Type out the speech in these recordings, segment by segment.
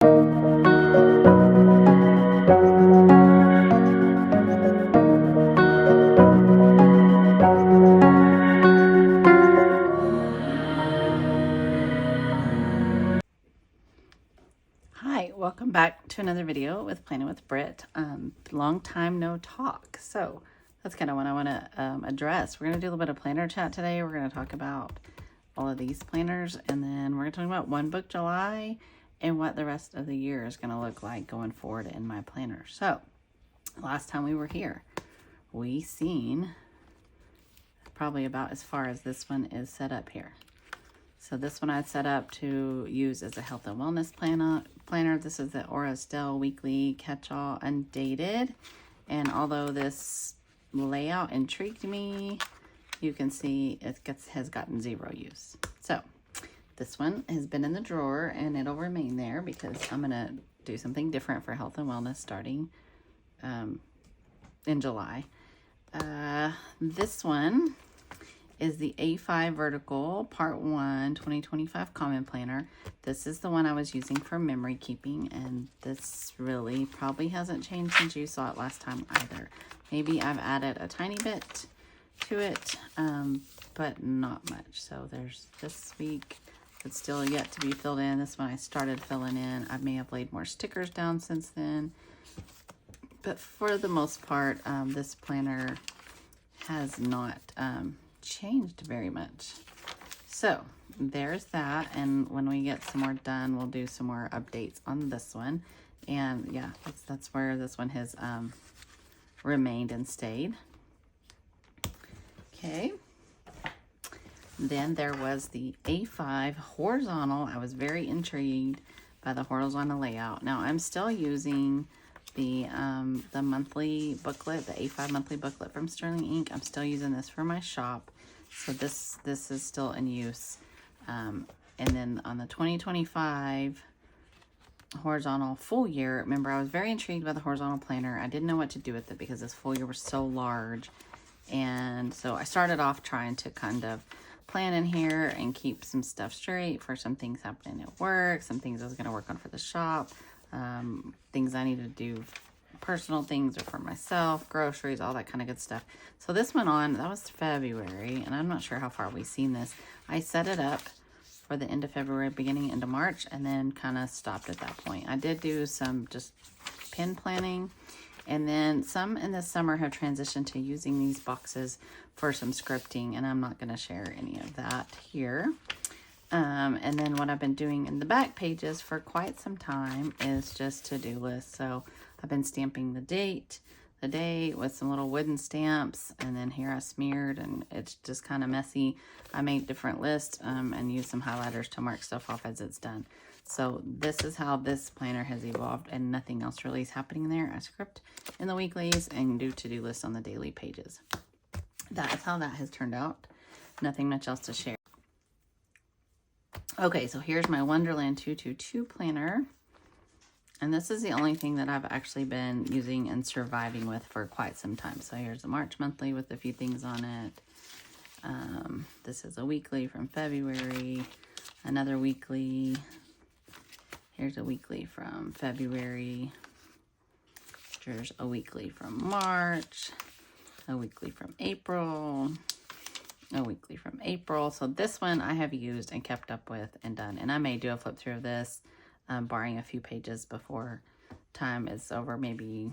Hi, welcome back to another video with Planning with Britt. Long time no talk, so that's kind of what I want to address. We're going to do a little bit of planner chat today. We're going to talk about all of these planners, and then we're going to talk about One Book July and what the rest of the year is going to look like going forward in my planner. So last time we were here, we seen probably about as far as this one is set up here. So this one I set up to use as a health and wellness planner. This is the Aura Estelle Weekly Catch-All Undated. And although this layout intrigued me, you can see it has gotten zero use. So this one has been in the drawer and it'll remain there because I'm going to do something different for health and wellness starting in July. This one is the A5 Vertical Part 1 2025 Common Planner. This is the one I was using for memory keeping, and this really probably hasn't changed since you saw it last time either. Maybe I've added a tiny bit to it, but not much. So there's this week. It's still yet to be filled in. This one I started filling in. I may have laid more stickers down since then. But for the most part, this planner has not changed very much. So there's that, and when we get some more done, we'll do some more updates on this one. And yeah, that's where this one has remained and stayed. Okay, then there was the A5 Horizontal. I was very intrigued by the horizontal layout. Now I'm still using the monthly booklet, the A5 monthly booklet from Sterling Ink. I'm still using this for my shop, so this is still in use. And then on the 2025 horizontal full year, remember I was very intrigued by the horizontal planner. I didn't know what to do with it because this full year was so large, and so I started off trying to kind of plan in here and keep some stuff straight for some things happening at work, some things I was going to work on for the shop, things I need to do, personal things or for myself, groceries, all that kind of good stuff. So this went on, that was February, and I'm not sure how far we've seen this. I set it up for the end of February, beginning into March, and then kind of stopped at that point. I did do some just pen planning, and then some in the summer have transitioned to using these boxes for some scripting, and I'm not going to share any of that here. And then what I've been doing in the back pages for quite some time is just to-do lists. So I've been stamping the date, the day with some little wooden stamps, and then here I smeared, and it's just kind of messy. I made different lists and used some highlighters to mark stuff off as it's done. So this is how this planner has evolved, and nothing else really is happening there. I script in the weeklies and do to-do lists on the daily pages. That is how that has turned out. Nothing much else to share. Okay, so here's my Wonderland 222 planner. And this is the only thing that I've actually been using and surviving with for quite some time. So here's a March monthly with a few things on it. This is a weekly from February, another weekly. Here's a weekly from February. Here's a weekly from March, a weekly from April, a weekly from April. So this one I have used and kept up with and done. And I may do a flip through of this, barring a few pages before time is over, maybe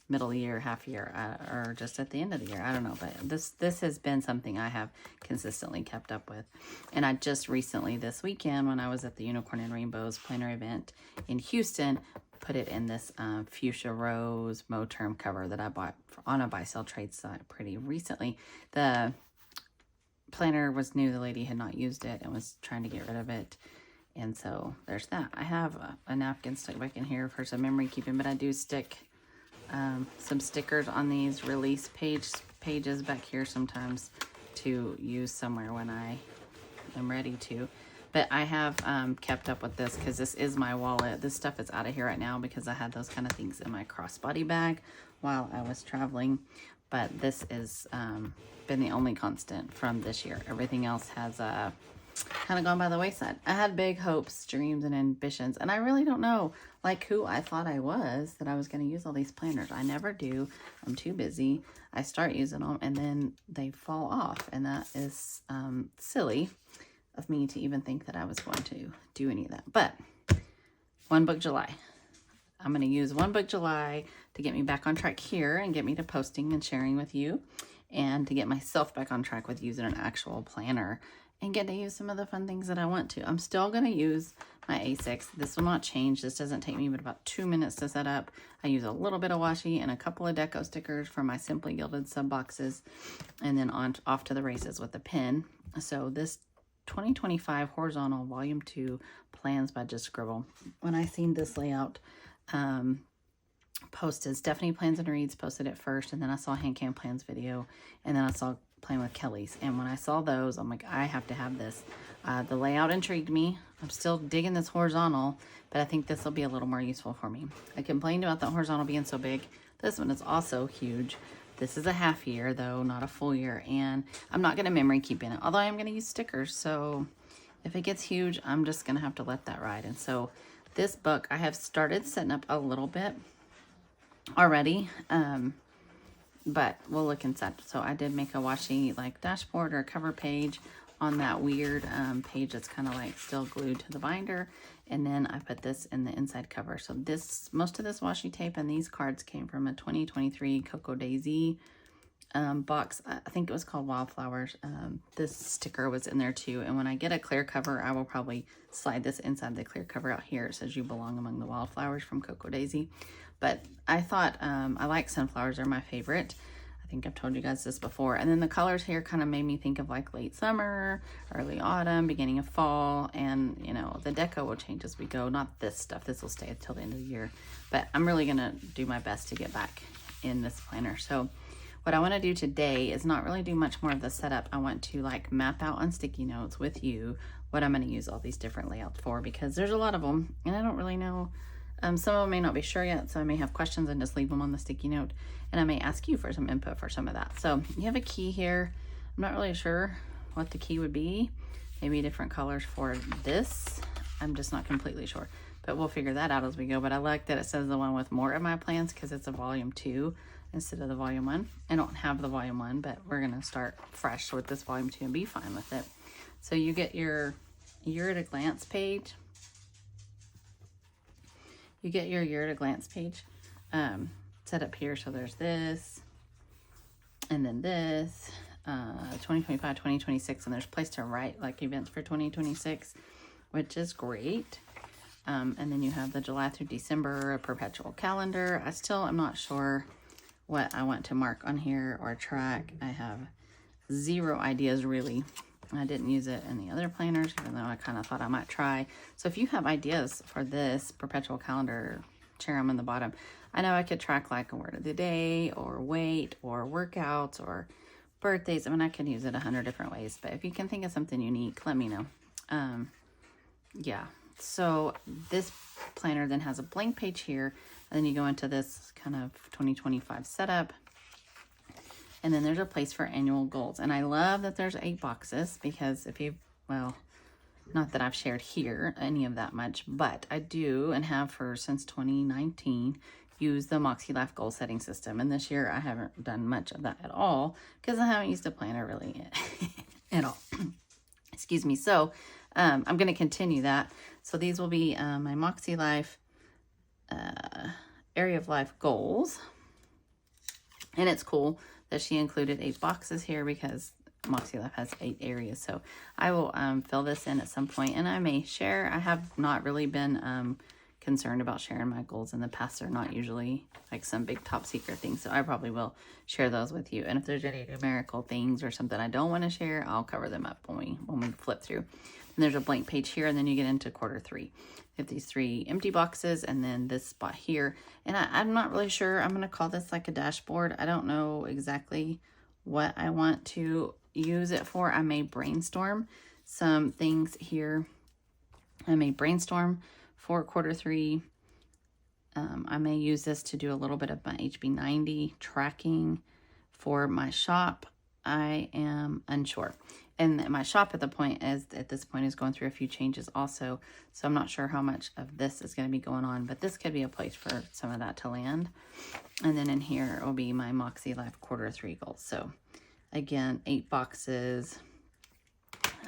middle of the year, half year, or just at the end of the year. I don't know, but this has been something I have consistently kept up with. And I just recently this weekend, when I was at the Unicorn and Rainbows planner event in Houston, put it in this fuchsia rose Moterm cover that I bought on a buy sell trade site pretty recently. The planner was new. The lady had not used it and was trying to get rid of it. And so there's that. I have a napkin stuck back in here for some memory keeping, but I do stick some stickers on these release pages back here sometimes to use somewhere when I am ready to. But I have kept up with this because this is my wallet. This stuff is out of here right now because I had those kind of things in my crossbody bag while I was traveling. But this has been the only constant from this year. Everything else has kind of gone by the wayside. I had big hopes, dreams, and ambitions, and I really don't know like who I thought I was that I was going to use all these planners. I never do. I'm too busy. I start using them and then they fall off, and that is silly of me to even think that I was going to do any of that. But One Book July. I'm going to use One Book July to get me back on track here and get me to posting and sharing with you, and to get myself back on track with using an actual planner and get to use some of the fun things that I want to. I'm still going to use my A6. This will not change. This doesn't take me but about 2 minutes to set up. I use a little bit of washi and a couple of deco stickers for my Simply Gilded sub boxes, and then off to the races with the pen. So this 2025 Horizontal Volume 2 Plans by Just Scribble. When I seen this layout posted, Stephanie Plans and Reads posted it first, and then I saw Hand Cam Plans video, and then I saw Playing with Kelly's, and when I saw those, I'm like, I have to have this. The layout intrigued me. I'm still digging this horizontal, but I think this will be a little more useful for me. I complained about the horizontal being so big. This one is also huge. This is a half year though, not a full year, and I'm not going to memory keep in it, although I am going to use stickers. So if it gets huge, I'm just going to have to let that ride. And so this book, I have started setting up a little bit already, but we'll look inside. So I did make a washi like dashboard or a cover page on that weird page that's kind of like still glued to the binder, and then I put this in the inside cover. So this, most of this washi tape and these cards came from a 2023 Cocoa Daisy box. I think it was called Wildflowers. This sticker was in there too, and when I get a clear cover, I will probably slide this inside the clear cover out here. It says you belong among the wildflowers from Cocoa Daisy. But I thought I like sunflowers. They're my favorite. I think I've told you guys this before. And then the colors here kind of made me think of like late summer, early autumn, beginning of fall. And, you know, the deco will change as we go. Not this stuff. This will stay until the end of the year. But I'm really going to do my best to get back in this planner. So what I want to do today is not really do much more of the setup. I want to like map out on sticky notes with you what I'm going to use all these different layouts for, because there's a lot of them and I don't really know. Some of them may not be sure yet, so I may have questions and just leave them on the sticky note, and I may ask you for some input for some of that. So you have a key here. I'm not really sure what the key would be. Maybe different colors for this. I'm just not completely sure, but we'll figure that out as we go. But I like that it says the one with more of my plans because it's a volume 2 instead of the volume 1. I don't have the volume 1, but we're going to start fresh with this volume 2 and be fine with it. So you get your year at a glance page. You get your year at a glance page set up here. So there's this, and then this, 2025, 2026, and there's a place to write like events for 2026, which is great. And then you have the July through December, a perpetual calendar. I still am not sure what I want to mark on here or track. I have zero ideas really. I didn't use it in the other planners, even though I kind of thought I might try. So if you have ideas for this perpetual calendar, share them in the bottom. I know I could track like a word of the day or weight or workouts or birthdays. I mean, I could use it 100 different ways, but if you can think of something unique, let me know. Yeah, so this planner then has a blank page here, and then you go into this kind of 2025 setup. And then there's a place for annual goals. And I love that there's 8 boxes because if you, well, not that I've shared here any of that much, but I do and have for since 2019 used the Moxie Life goal setting system. And this year I haven't done much of that at all because I haven't used a planner really at all. Excuse me. So I'm going to continue that. So these will be my Moxie Life area of life goals. And it's cool that she included 8 boxes here because Moxie Life has 8 areas. So I will fill this in at some point, and I may share. I have not really been concerned about sharing my goals in the past. They're not usually like some big top secret things, so I probably will share those with you. And if there's any numerical things or something I don't want to share, I'll cover them up when we flip through. And there's a blank page here, and then you get into quarter 3. You have these 3 empty boxes and then this spot here. And I'm not really sure. I'm going to call this like a dashboard. I don't know exactly what I want to use it for. I may brainstorm some things here. I may brainstorm for quarter 3. I may use this to do a little bit of my HB90 tracking for my shop. I am unsure. And my shop at this point is going through a few changes also. So I'm not sure how much of this is going to be going on, but this could be a place for some of that to land. And then in here will be my Moxie Life Q3 goals. So again, 8 boxes.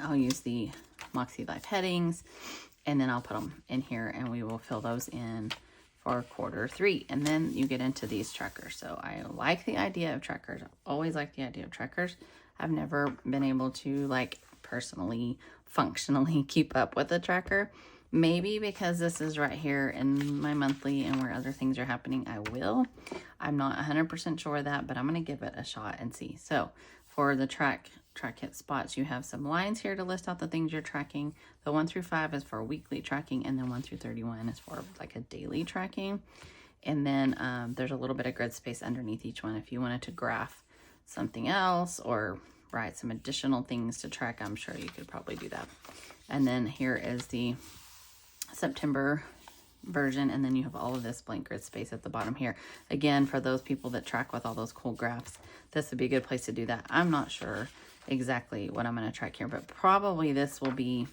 I'll use the Moxie Life headings, and then I'll put them in here, and we will fill those in for Q3. And then you get into these trackers. So I like the idea of trackers. I've always liked the idea of trackers. I've never been able to, like, personally, functionally keep up with a tracker. Maybe because this is right here in my monthly and where other things are happening, I will. I'm not 100% sure of that, but I'm going to give it a shot and see. So for the track hit spots, you have some lines here to list out the things you're tracking. The 1 through 5 is for weekly tracking, and then 1 through 31 is for like a daily tracking. And then there's a little bit of grid space underneath each one if you wanted to graph something else or write some additional things to track. I'm sure you could probably do that. And then here is the September version, and then you have all of this blank grid space at the bottom here. Again, for those people that track with all those cool graphs, this would be a good place to do that. I'm not sure exactly what I'm going to track here, but probably this will be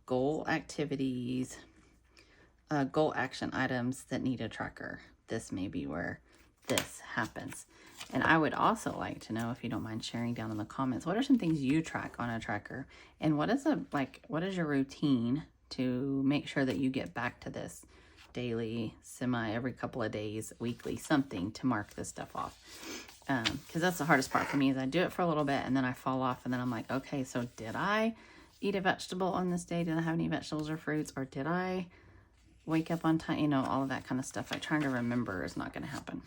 goal activities, goal action items that need a tracker. This may be where this happens. And I would also like to know, if you don't mind sharing down in the comments, what are some things you track on a tracker, and what is your routine to make sure that you get back to this daily, every couple of days, weekly, something to mark this stuff off. Because that's the hardest part for me, is I do it for a little bit and then I fall off, and then I'm like, okay, so did I eat a vegetable on this day? Did I have any vegetables or fruits? Or did I wake up on time? You know, all of that kind of stuff. Like, trying to remember is not going to happen.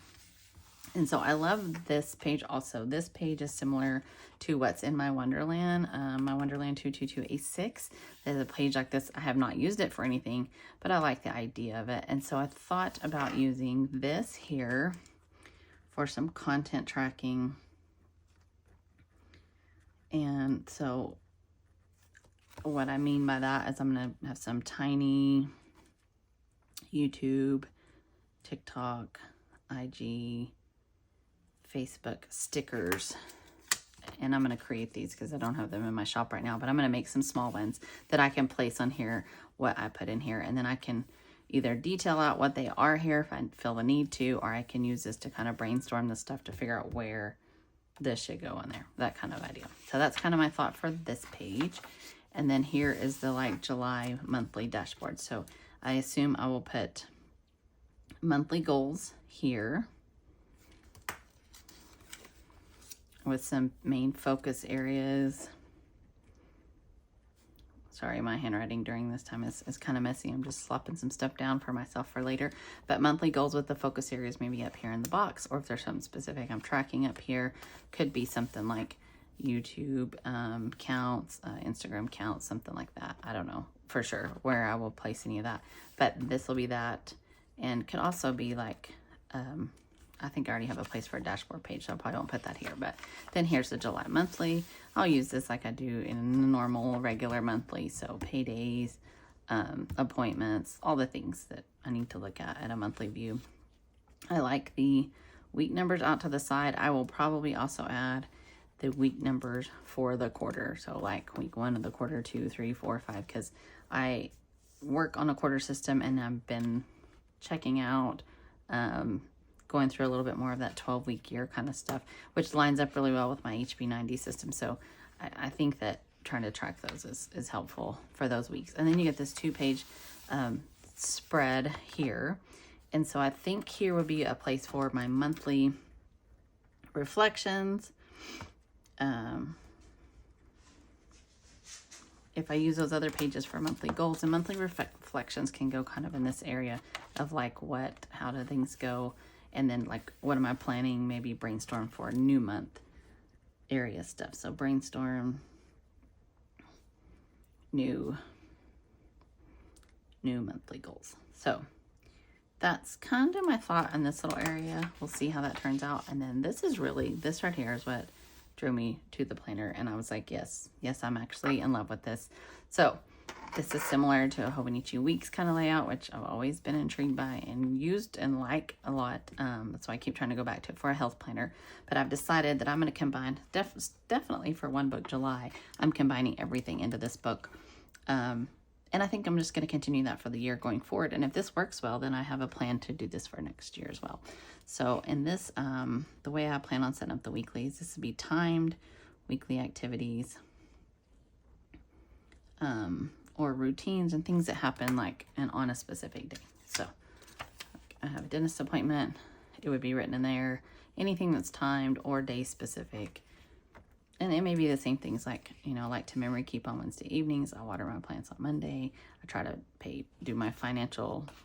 And so I love this page also. This page is similar to what's in my Wonderland, my Wonderland 222A6. There's a page like this. I have not used it for anything, but I like the idea of it. And so I thought about using this here for some content tracking. And so what I mean by that is I'm going to have some tiny YouTube, TikTok, IG, Facebook stickers, and I'm going to create these because I don't have them in my shop right now, but I'm going to make some small ones that I can place on here, what I put in here, and then I can either detail out what they are here if I feel the need to, or I can use this to kind of brainstorm the stuff to figure out where this should go in there, that kind of idea. So that's kind of my thought for this page. And then here is the July monthly dashboard. So I assume I will put monthly goals here with some main focus areas. Sorry, my handwriting during this time is kind of messy. I'm just slopping some stuff down for myself for later. But monthly goals with the focus areas maybe up here in the box, or if there's something specific I'm tracking up here, could be something like YouTube counts, Instagram counts, something like that. I don't know for sure where I will place any of that, but this will be that, and could also be like, I think I already have a place for a dashboard page, so I probably won't put that here. But then here's the July monthly. I'll use this like I do in a normal, regular monthly. So paydays, appointments, all the things that I need to look at a monthly view. I like the week numbers out to the side. I will probably also add the week numbers for the quarter. So like week 1 of the quarter, 2, 3, 4, 5, because I work on a quarter system and I've been checking out, going through a little bit more of that 12-week year kind of stuff, which lines up really well with my HB90 system. So I think that trying to track those is helpful for those weeks. And then you get this 2-page spread here. And so I think here would be a place for my monthly reflections. If I use those other pages for monthly goals, and monthly reflections can go kind of in this area of like how do things go? And then like, what am I planning? Maybe brainstorm for a new month area stuff. So brainstorm new monthly goals. So that's kind of my thought in this little area. We'll see how that turns out. And then this right here is what drew me to the planner. And I was like, yes, I'm actually in love with this. So This is similar to a Hobonichi Weeks kind of layout, which I've always been intrigued by and used and like a lot. That's why I keep trying to go back to it for a health planner. But I've decided that I'm going to combine, definitely for One Book July, I'm combining everything into this book. And I think I'm just going to continue that for the year going forward. And if this works well, then I have a plan to do this for next year as well. So in this, the way I plan on setting up the weeklies, this would be timed weekly activities, or routines and things that happen like on a specific day. So I have a dentist appointment, it would be written in there, anything that's timed or day specific. And it may be the same things like, you know, like to memory keep on Wednesday evenings, I water my plants on Monday, I try to do my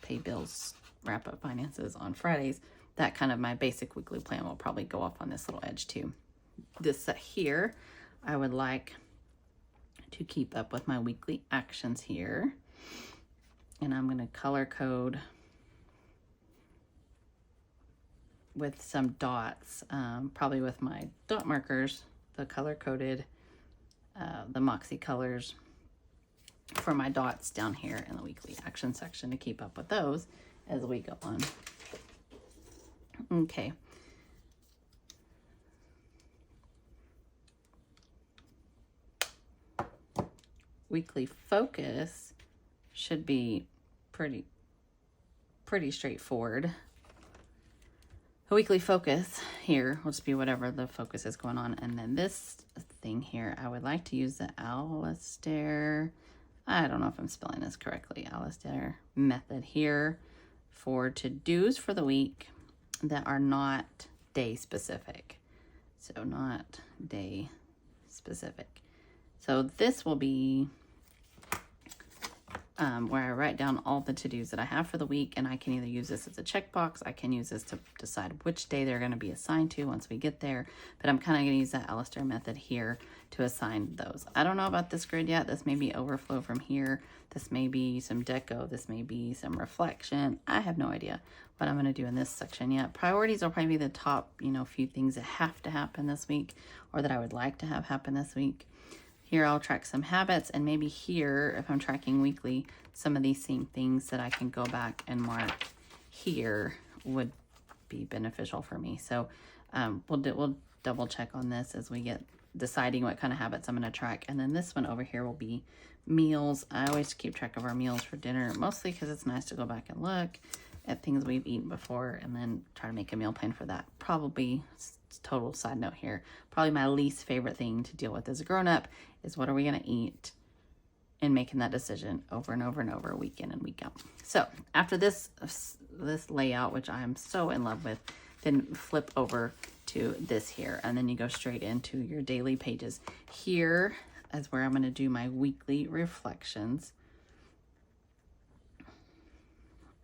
pay bills, wrap up finances on Fridays. That kind of my basic weekly plan will probably go off on this little edge too. This here, I would like to keep up with my weekly actions here. And I'm going to color code with some dots, probably with my dot markers, the color coded, the Moxie colors for my dots down here in the weekly action section to keep up with those as we go on. Okay. Weekly focus should be pretty straightforward. A weekly focus here will just be whatever the focus is going on. And then this thing here, I would like to use the Alistair, I don't know if I'm spelling this correctly, Alistair method here for to-dos for the week that are not day specific. So not day specific. So this will be where I write down all the to-dos that I have for the week, and I can either use this as a checkbox, I can use this to decide which day they're going to be assigned to once we get there, but I'm kind of going to use that Alistair method here to assign those. I don't know about this grid yet. This may be overflow from here. This may be some deco. This may be some reflection. I have no idea what I'm going to do in this section yet. Priorities will probably be the top, you know, few things that have to happen this week or that I would like to have happen this week. Here I'll track some habits, and maybe here, if I'm tracking weekly, some of these same things that I can go back and mark here would be beneficial for me. So we'll double check on this as we get deciding what kind of habits I'm going to track. And then this one over here will be meals. I always keep track of our meals for dinner, mostly because it's nice to go back and look at things we've eaten before and then try to make a meal plan for that. Probably, total side note here, probably my least favorite thing to deal with as a grown-up is what are we going to eat, and making that decision over and over and over, week in and week out. So after this layout, which I am so in love with, then flip over to this here, and then you go straight into your daily pages. Here is where I'm going to do my weekly reflections.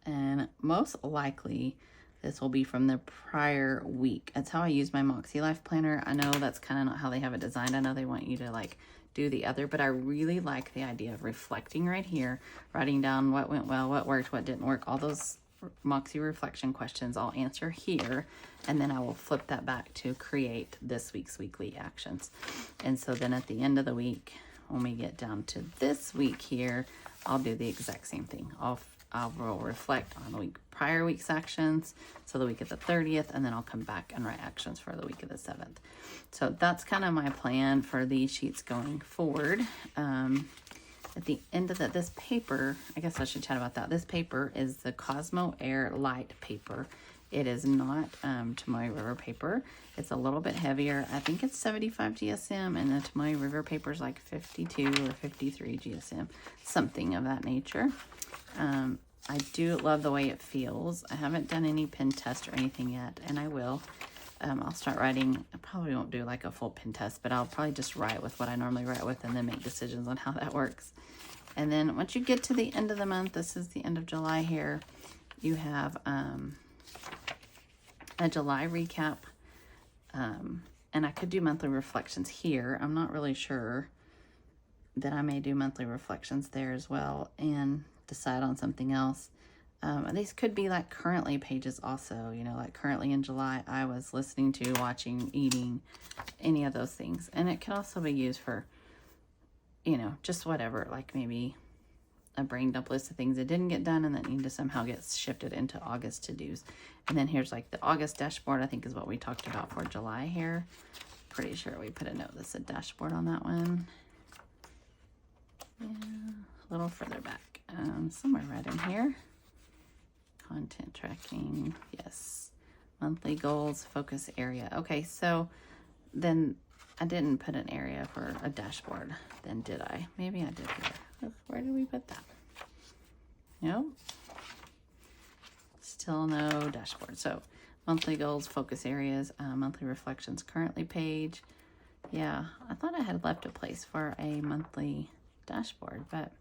And most likely this will be from the prior week. That's how I use my Moxie Life Planner. I know that's kind of not how they have it designed. I know they want you to like do the other, but I really like the idea of reflecting right here, writing down what went well, what worked, what didn't work, all those Moxie reflection questions I'll answer here, and then I will flip that back to create this week's weekly actions. And so then at the end of the week, when we get down to this week here, I'll do the exact same thing. I will reflect on the prior week's actions, so the week of the 30th, and then I'll come back and write actions for the week of the 7th. So that's kind of my plan for these sheets going forward. At the end of this paper, I guess I should chat about that. This paper is the Cosmo Air Light paper. It is not Tomoe River paper. It's a little bit heavier. I think it's 75 GSM, and the Tomoe River paper is like 52 or 53 GSM, something of that nature. I do love the way it feels. I haven't done any pen test or anything yet, and I will. I'll start writing. I probably won't do like a full pen test, but I'll probably just write with what I normally write with and then make decisions on how that works. And then once you get to the end of the month, this is the end of July here, you have a July recap. And I could do monthly reflections here. I'm not really sure that I may do monthly reflections there as well and decide on something else. These could be like currently pages also, you know, like currently in July, I was listening to, watching, eating, any of those things. And it can also be used for, you know, just whatever, like maybe a brain dump list of things that didn't get done and that need to somehow get shifted into August to-dos. And then here's like the August dashboard, I think is what we talked about for July here. Pretty sure we put a note that said dashboard on that one. Yeah, a little further back, somewhere right in here. Content tracking, yes. Monthly goals, focus area. Okay, so then I didn't put an area for a dashboard then, did I? Maybe I did here. Where did we put that? Nope. Still no dashboard. So monthly goals, focus areas, monthly reflections currently page. Yeah, I thought I had left a place for a monthly dashboard, but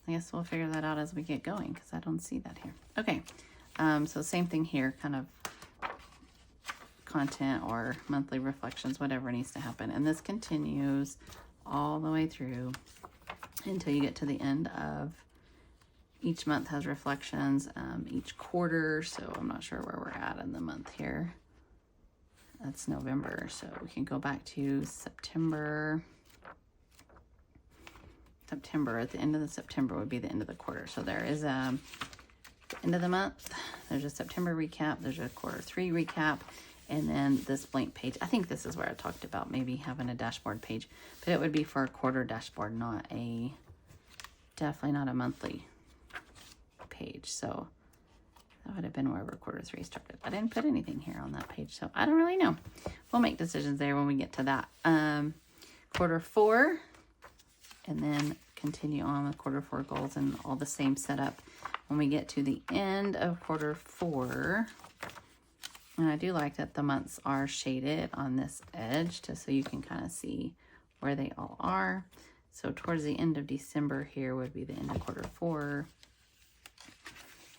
I guess we'll figure that out as we get going because I don't see that here. Okay, so same thing here, kind of content or monthly reflections, whatever needs to happen. And this continues all the way through until you get to the end of each month has reflections, each quarter. So I'm not sure where we're at in the month here. That's November. So we can go back to September. At the end of the September would be the end of the quarter. So there is a end of the month. There's a September recap. There's a quarter 3 recap. And then this blank page. I think this is where I talked about maybe having a dashboard page, but it would be for a quarter dashboard, definitely not a monthly page. So that would have been wherever quarter 3 started. I didn't put anything here on that page, so I don't really know. We'll make decisions there when we get to that. Quarter 4, and then continue on with quarter 4 goals and all the same setup when we get to the end of quarter 4. And I do like that the months are shaded on this edge just so you can kind of see where they all are. So towards the end of December here would be the end of quarter 4.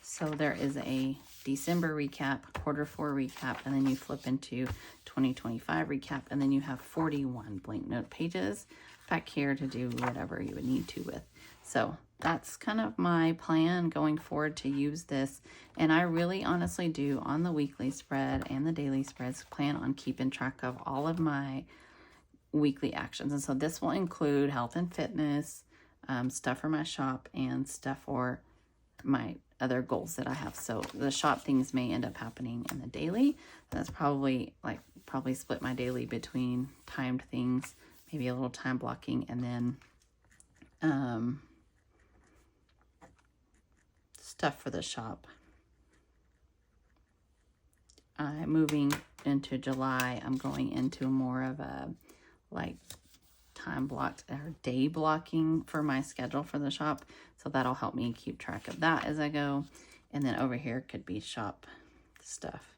So there is a December recap, quarter 4 recap, and then you flip into 2025 recap, and then you have 41 blank note pages back here to do whatever you would need to with. So that's kind of my plan going forward to use this. And I really honestly do on the weekly spread and the daily spreads plan on keeping track of all of my weekly actions. And so this will include health and fitness, stuff for my shop, and stuff for my other goals that I have. So the shop things may end up happening in the daily. That's probably split my daily between timed things, maybe a little time blocking, and then stuff for the shop. Moving into July, I'm going into more of a time blocked or day blocking for my schedule for the shop. So that'll help me keep track of that as I go. And then over here could be shop stuff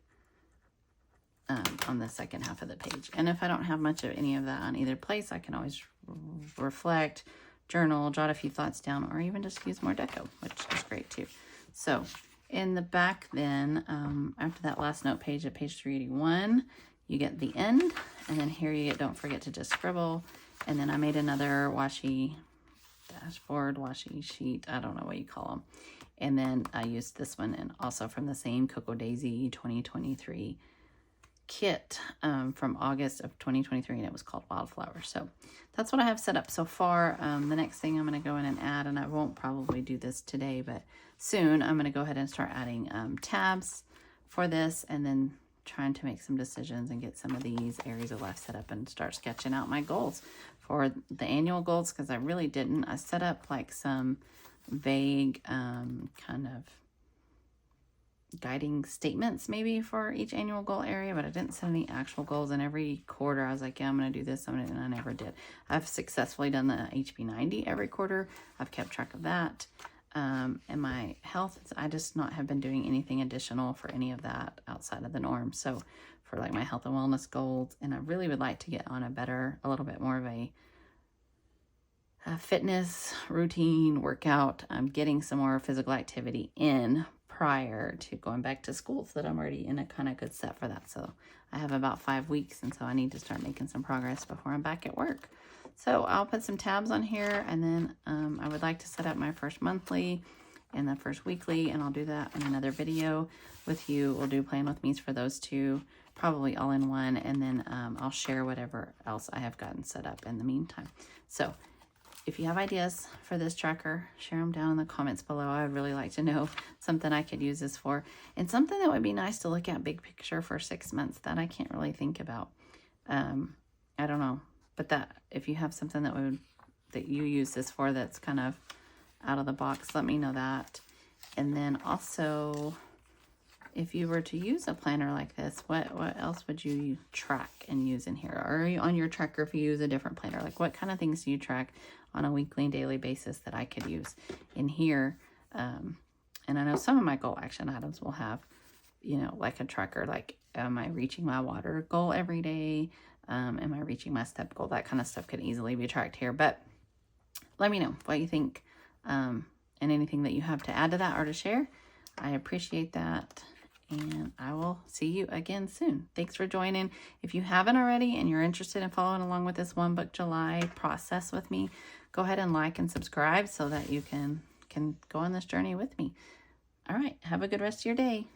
on the second half of the page. And if I don't have much of any of that on either place, I can always reflect, journal, jot a few thoughts down, or even just use more deco, which is great too. So in the back then, after that last note page at page 381, you get the end, and then here you get don't forget to just scribble. And then I made another washi dashboard, washi sheet, I don't know what you call them. And then I used this one, and also from the same Cocoa Daisy 2023 kit from August of 2023, and it was called Wildflower. So that's what I have set up so far. The next thing I'm going to go in and add, and I won't probably do this today, but soon I'm going to go ahead and start adding tabs for this, and then trying to make some decisions and get some of these areas of life set up and start sketching out my goals for the annual goals, because I really didn't. I set up like some vague kind of guiding statements maybe for each annual goal area, but I didn't set any actual goals. And every quarter I was like, yeah, I'm going to do this, and I never did. I've successfully done the HB90 every quarter. I've kept track of that. And my health, I just not have been doing anything additional for any of that outside of the norm. So for like my health and wellness goals, and I really would like to get on a little bit more of a fitness routine workout. I'm getting some more physical activity in prior to going back to school, so that I'm already in a kind of good set for that. So I have about 5 weeks, and so I need to start making some progress before I'm back at work. So I'll put some tabs on here, and then I would like to set up my first monthly and the first weekly, and I'll do that in another video with you. We'll do plan with me's for those two, probably all in one, and then I'll share whatever else I have gotten set up in the meantime. So if you have ideas for this tracker, share them down in the comments below. I would really like to know something I could use this for, and something that would be nice to look at big picture for 6 months that I can't really think about. I don't know, but that if you have something that you use this for that's kind of out of the box, let me know that. And then also, if you were to use a planner like this, what else would you track and use in here? Or on your tracker, if you use a different planner, like what kind of things do you track on a weekly and daily basis that I could use in here? And I know some of my goal action items will have, you know, like a tracker, like am I reaching my water goal every day? Am I reaching my step goal? That kind of stuff could easily be tracked here. But let me know what you think, and anything that you have to add to that or to share. I appreciate that. And I will see you again soon. Thanks for joining. If you haven't already and you're interested in following along with this One Book July process with me, go ahead and like and subscribe so that you can go on this journey with me. All right. Have a good rest of your day.